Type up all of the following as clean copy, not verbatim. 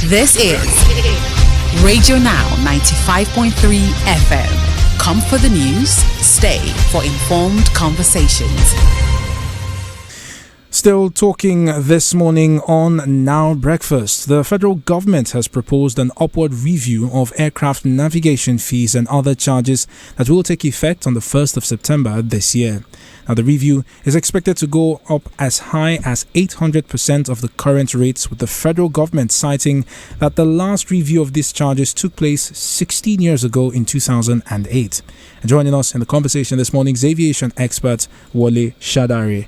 This is Radio Now 95.3 FM. Come for the news, stay for informed conversations. Still talking this morning on Now Breakfast, the federal government has proposed an upward review of aircraft navigation fees and other charges that will take effect on the 1st of September this year. Now, the review is expected to go up as high as 800% of the current rates, with the federal government citing that the last review of these charges took place 16 years ago in 2008. And joining us in the conversation this morning is aviation expert Wole Shadari.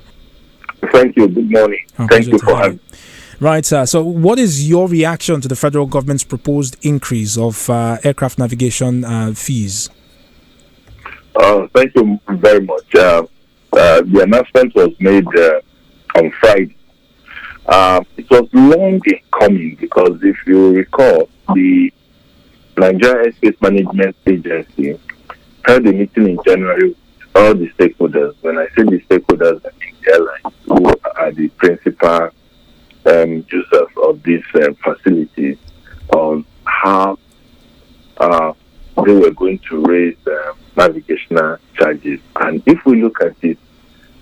Thank you. Good morning. Thank you for having me. Right, sir. So what is your reaction to the federal government's proposed increase of aircraft navigation fees? Thank you very much. The announcement was made on Friday. It was long in coming because if you recall, the Nigeria Airspace Management Agency held a meeting in January with all the stakeholders. When I say the stakeholders, I mean the airlines, who are the principal users of these facilities, on how they were going to raise navigational charges. And if we look at it,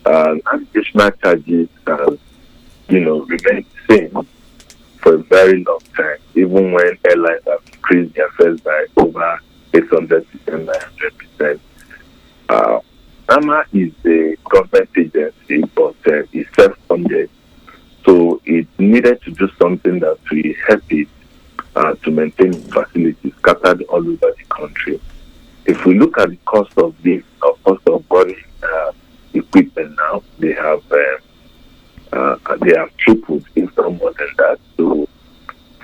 navigational charges have, remained the same for a very long time, even when airlines have increased their fares by over 800%, 900%. NAMA is a government agency, but it's self-funded. So it needed to do something that will help it to maintain facilities scattered all over the country. If we look at the cost of this, cost of running equipment now, they have tripled, if not more than that. So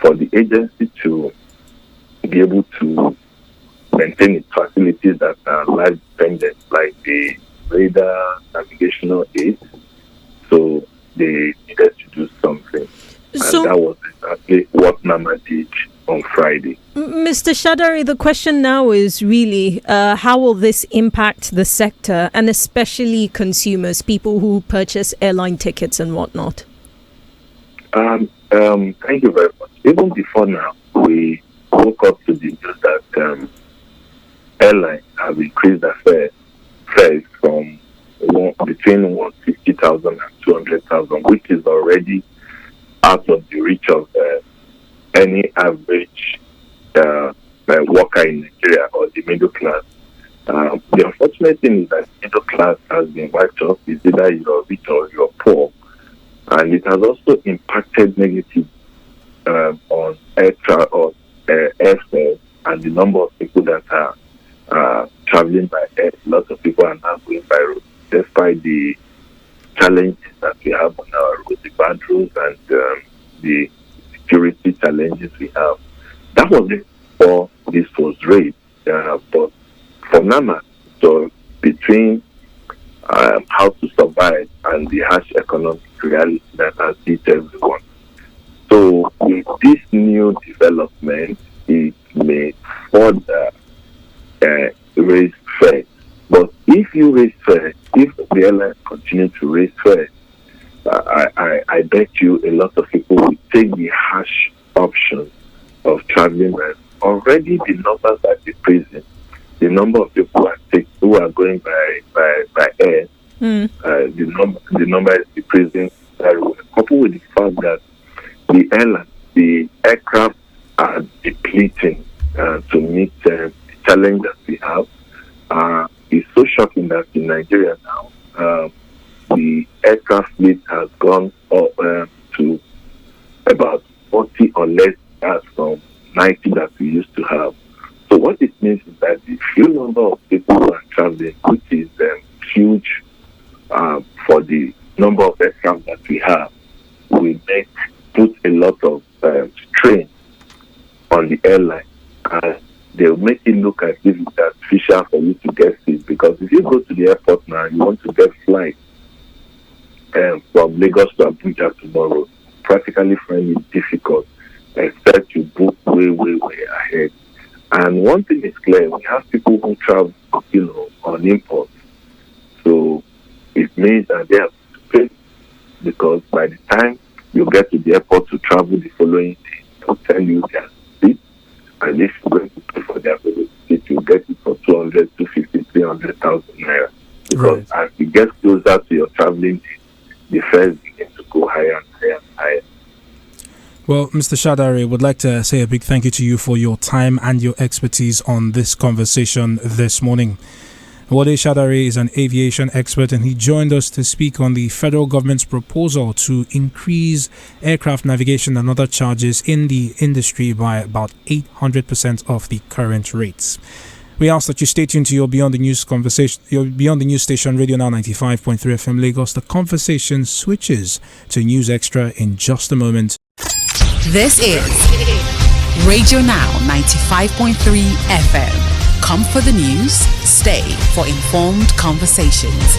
for the agency to be able to maintain its facilities that are life dependent, like the radar, navigational aids, so they needed to do something. And that was exactly what NAMA did on Friday. Mr. Shadari, the question now is really how will this impact the sector and especially consumers, people who purchase airline tickets and whatnot? Thank you very much. Even before now, we woke up to the news that airlines have increased their fares from between 150,000 and 200,000, which is already out of the reach of any average worker in Nigeria or the middle class. The unfortunate thing is that the middle class has been wiped off. It's either you're rich or you're poor. And it has also impacted negatively on airfares and the number of people that are traveling by air. Lots of people are now going by road, despite the challenges that we have on our roads, the bad roads and the security challenges we have. That was it before this was raised. But for NAMA, so between how to survive and the harsh economic reality that has hit everyone. So with this new development, it may further raise fares. But if you raise fares, if the airlines continue to raise fares, I bet you a lot of people will take the harsh option of traveling. Already the numbers are decreasing. The number of people who are going by air, the number is decreasing very well. Coupled with the fact that the aircraft are depleting to meet the challenge that we have. It's so shocking that in Nigeria now, the aircraft fleet has gone up to about 40 or less cars from 90 that we used to have. So what it means is that the few number of people who are traveling, which is huge for the number of aircraft that we have, will put a lot of strain on the airline. And they'll make it look as if it's artificial for you to get seats. Because if you go to the airport now, you want to get flight from Lagos to Abuja tomorrow, practically find it difficult, except you book way ahead. And one thing is clear, we have people who travel, on import. So it means that they have to pay, because by the time you get to the airport to travel the following day, tell you their seat, and if you're going to pay for their seat, you get it for 200, 250, 300,000 naira. Because as you get closer to your traveling, the fares begin to go higher and higher and higher. Well, Mr. Shadari, would like to say a big thank you to you for your time and your expertise on this conversation this morning. Wode Shadari is an aviation expert, and he joined us to speak on the federal government's proposal to increase aircraft navigation and other charges in the industry by about 800% of the current rates. We ask that you stay tuned to your Beyond the News conversation, your Beyond the News station, Radio Now 95.3 FM Lagos. The conversation switches to News Extra in just a moment. This is Radio Now 95.3 FM. Come for the news, stay for informed conversations.